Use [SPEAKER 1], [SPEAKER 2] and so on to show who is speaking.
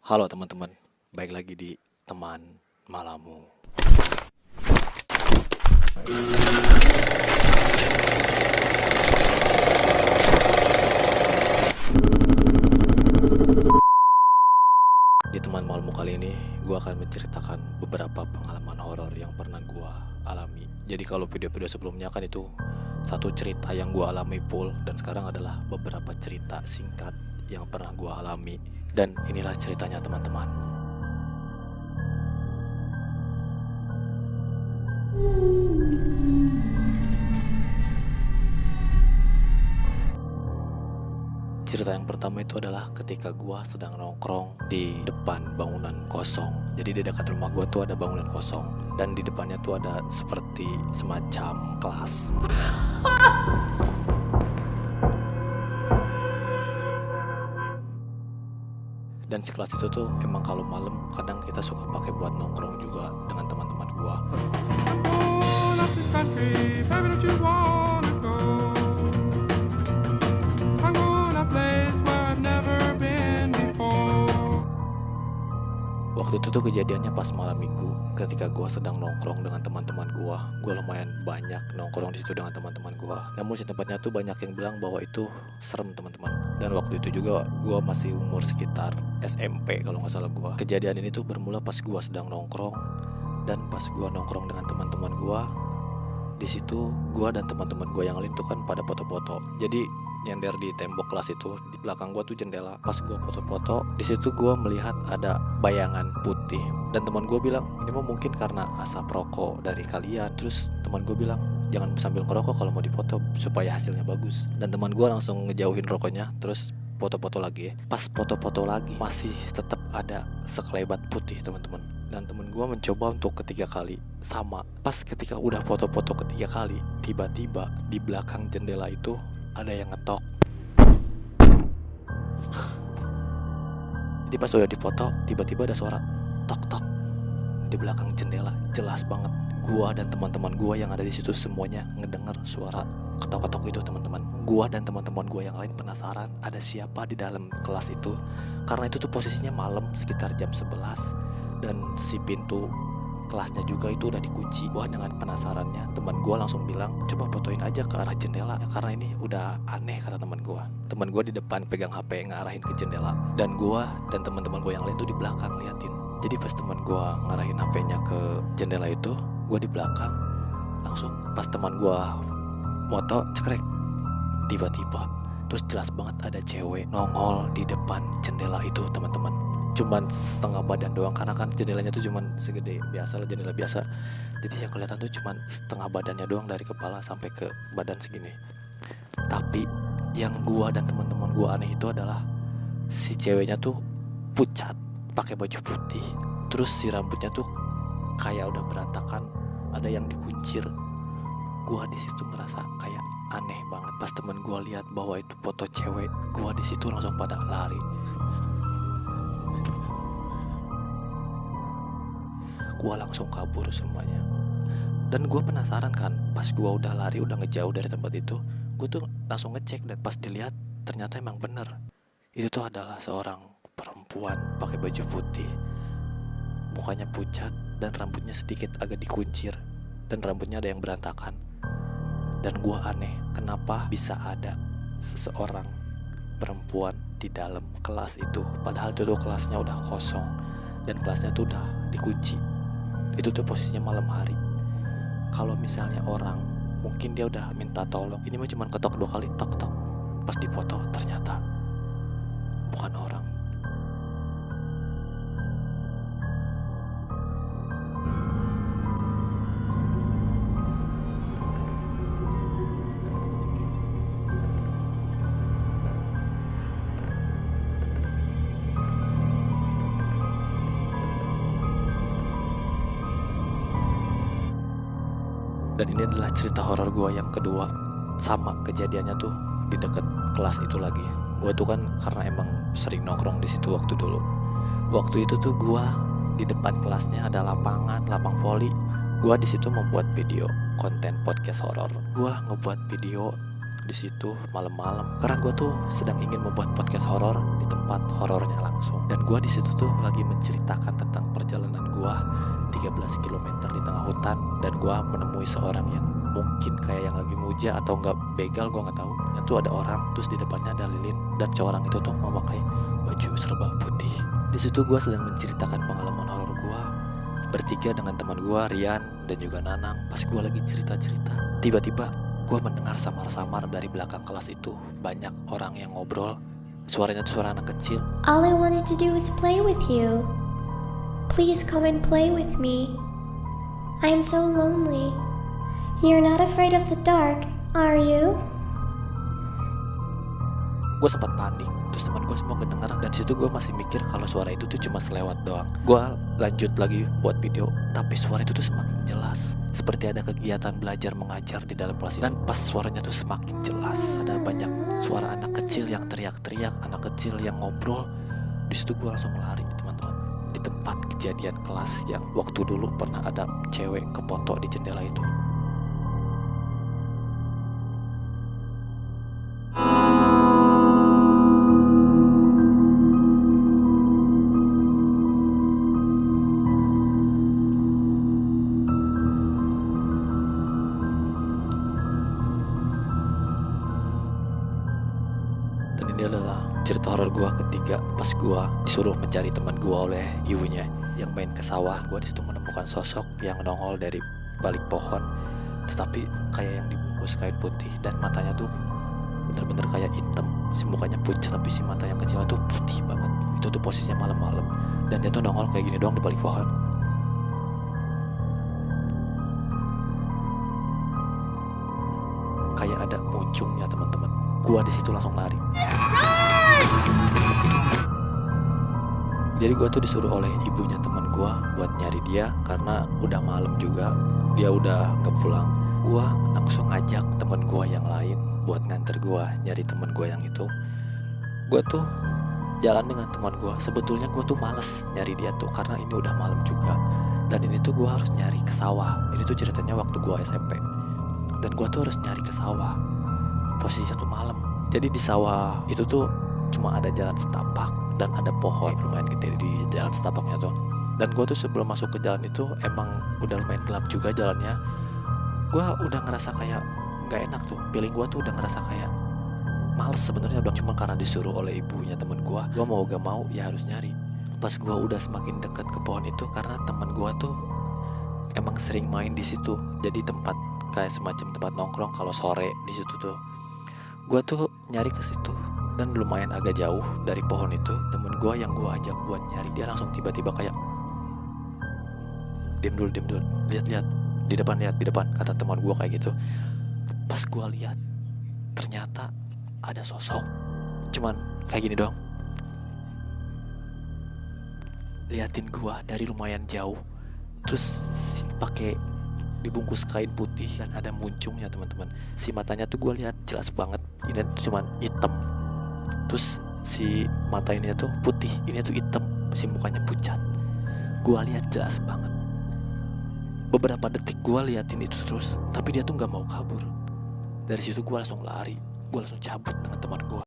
[SPEAKER 1] Halo teman-teman, baik lagi di teman malammu. Di teman malammu kali ini, gue akan menceritakan beberapa pengalaman horor yang pernah gue alami. Jadi kalau video-video sebelumnya kan itu satu cerita yang gue alami full, dan sekarang adalah beberapa cerita singkat yang pernah gue alami. Dan inilah ceritanya teman-teman. Cerita yang pertama itu adalah ketika gua sedang nongkrong di depan bangunan kosong. Jadi di dekat rumah gua tuh ada bangunan kosong, dan di depannya tuh ada seperti semacam kelas. Dan si kelas itu tuh emang kalau malam kadang kita suka pakai buat nongkrong juga dengan teman-teman gua. Waktu itu tuh kejadiannya pas malam minggu, ketika gue sedang nongkrong dengan teman-teman gue. Gue lumayan banyak nongkrong di situ dengan teman-teman gue. Namun di tempatnya tuh banyak yang bilang bahwa itu serem teman-teman. Dan waktu itu juga gue masih umur sekitar SMP kalau nggak salah gue. Kejadian ini tuh bermula pas gue sedang nongkrong, dan pas gue nongkrong dengan teman-teman gue, di situ gue dan teman-teman gue yang lain tuh kan pada foto-foto. Jadi nyender di tembok kelas itu, di belakang gua tuh jendela. Pas gua foto-foto, di situ gua melihat ada bayangan putih, dan teman gua bilang ini mah mungkin karena asap rokok dari kalian. Terus teman gua bilang jangan sambil ngerokok kalau mau dipoto supaya hasilnya bagus. Dan teman gua langsung ngejauhin rokoknya, terus foto-foto lagi ya. Pas foto-foto lagi masih tetap ada sekelebat putih teman-teman. Dan temen gue mencoba untuk ketiga kali sama. Pas ketika udah foto-foto ketiga kali, tiba-tiba di belakang jendela itu ada yang ngetok. Jadi pas udah dipoto, tiba-tiba ada suara tok-tok di belakang jendela. Jelas banget. Gua dan teman-teman gua yang ada di situ semuanya ngedenger suara ketok-ketok itu teman-teman. Gua dan teman-teman gua yang lain penasaran ada siapa di dalam kelas itu. Karena itu tuh posisinya malam sekitar jam 11, dan si pintu kelasnya juga itu udah dikunci. Gua dengan penasarannya, teman gua langsung bilang coba fotoin aja ke arah jendela karena ini udah aneh, kata teman gua. Teman gua di depan pegang HP ngarahin ke jendela, dan gua dan teman-teman gua yang lain tuh di belakang liatin. Jadi pas teman gua ngarahin HP-nya ke jendela itu, gua di belakang. Langsung pas teman gua moto cekrek, tiba-tiba terus jelas banget ada cewek nongol di depan jendela itu teman-teman. Cuman setengah badan doang, karena kan jendelanya tuh cuman segede biasa lah, jendela biasa. Jadi yang kelihatan tuh cuman setengah badannya doang, dari kepala sampai ke badan segini. Tapi yang gua dan teman-teman gua aneh itu adalah si ceweknya tuh pucat, pakai baju putih. Terus si rambutnya tuh kayak udah berantakan, ada yang dikuncir. Gua di situ ngerasa kayak aneh banget. Pas teman gua lihat bahwa itu foto cewek, gua di situ langsung pada lari. Gue langsung kabur semuanya. Dan gue penasaran kan, pas gue udah lari, udah ngejauh dari tempat itu, gue tuh langsung ngecek, dan pas dilihat ternyata emang bener. Itu tuh adalah seorang perempuan pakai baju putih, mukanya pucat, dan rambutnya sedikit agak dikuncir, dan rambutnya ada yang berantakan. Dan gue aneh, kenapa bisa ada seseorang perempuan di dalam kelas itu, padahal itu tuh kelasnya udah kosong, dan kelasnya tuh udah dikunci. Itu tuh posisinya malam hari. Kalau misalnya orang, mungkin dia udah minta tolong. Ini mah cuma ketok 2 kali, tok-tok. Pas dipoto ternyata bukan orang. Dan ini adalah cerita horor gue yang kedua. Sama kejadiannya tuh di dekat kelas itu lagi. Gue tuh kan karena emang sering nongkrong di situ waktu dulu. Waktu itu tuh gue di depan kelasnya ada lapang voli. Gue di situ membuat video konten podcast horor. Gue ngebuat video di situ malam-malam karena gue tuh sedang ingin membuat podcast horor di tempat horornya langsung. Dan gue di situ tuh lagi menceritakan tentang perjalanan gue 13 km di tengah hutan, dan gue menemui seorang yang mungkin kayak yang lagi muja atau enggak begal, gue nggak tahu. Itu ada orang, terus di depannya ada lilin, dan seorang itu tuh memakai baju serba putih. Di situ gue sedang menceritakan pengalaman horor gue bertiga dengan teman gue Rian dan juga Nanang. Pas gue lagi cerita-cerita, tiba-tiba gue mendengar samar-samar dari belakang kelas itu banyak orang yang ngobrol. Suaranya tuh suara anak kecil.
[SPEAKER 2] All I wanted to do is play with you. Please come and play with me. I am so lonely. You're not afraid of the dark, are you?
[SPEAKER 1] Gue sempat panik, terus teman gue semua kedengar, dan disitu gue masih mikir kalau suara itu tuh cuma selewat doang. Gue lanjut lagi buat video, tapi suara itu tuh semakin jelas, seperti ada kegiatan belajar mengajar di dalam kelas itu. Dan pas suaranya tuh semakin jelas, ada banyak suara anak kecil yang teriak-teriak, anak kecil yang ngobrol. Disitu gue langsung lari, teman-teman, di tempat kejadian kelas yang waktu dulu pernah ada cewek kefoto di jendela itu. Dan ini adalah cerita horor gue ketiga pas gue disuruh mencari teman gue oleh ibunya yang main ke sawah. Gue disitu menemukan sosok yang nongol dari balik pohon, tetapi kayak yang dibungkus kain putih, dan matanya tuh bener-bener kayak hitam. Si mukanya pucat, tapi si mata yang kecil tuh putih banget. Itu tuh posisinya malam-malam, dan dia tuh nongol kayak gini doang di balik pohon. Kayak ada muncungnya, teman-teman. Gua di situ langsung lari. Jadi gua tuh disuruh oleh ibunya teman gua buat nyari dia karena udah malam juga, dia udah nggak pulang. Gua langsung ngajak teman gua yang lain buat nganter gua nyari teman gua yang itu. Gua tuh jalan dengan teman gua. Sebetulnya gua tuh males nyari dia tuh karena ini udah malam juga, dan ini tuh gua harus nyari ke sawah. Ini tuh ceritanya waktu gua SMP, dan gua tuh harus nyari ke sawah. Posisinya tuh malam. Jadi di sawah itu tuh cuma ada jalan setapak dan ada pohon lumayan gede di jalan setapaknya tuh. Dan gue tuh sebelum masuk ke jalan itu emang udah lumayan gelap juga jalannya. Gue udah ngerasa kayak nggak enak tuh. Feeling gue tuh udah ngerasa kayak males sebenarnya, udah cuma karena disuruh oleh ibunya temen gue. Gue mau gak mau ya harus nyari. Pas gue udah semakin dekat ke pohon itu, karena temen gue tuh emang sering main di situ. Jadi tempat kayak semacam tempat nongkrong kalau sore di situ tuh. Gue tuh nyari ke situ, dan lumayan agak jauh dari pohon itu. Temen gue yang gue ajak buat nyari, dia langsung tiba-tiba kayak diam dulu, lihat di depan, kata teman gue kayak gitu. Pas gue lihat, ternyata ada sosok, cuman kayak gini doang, liatin gue dari lumayan jauh, terus pakai dibungkus kain putih dan ada muncungnya, teman-teman. Si matanya tuh gue lihat jelas banget, ini tuh cuman hitam, terus si mata ini tuh putih, ini tuh hitam, si mukanya pucat. Gue lihat jelas banget. Beberapa detik gue liatin itu terus, tapi dia tuh nggak mau kabur. Dari situ gue langsung lari, gue langsung cabut dengan teman gue.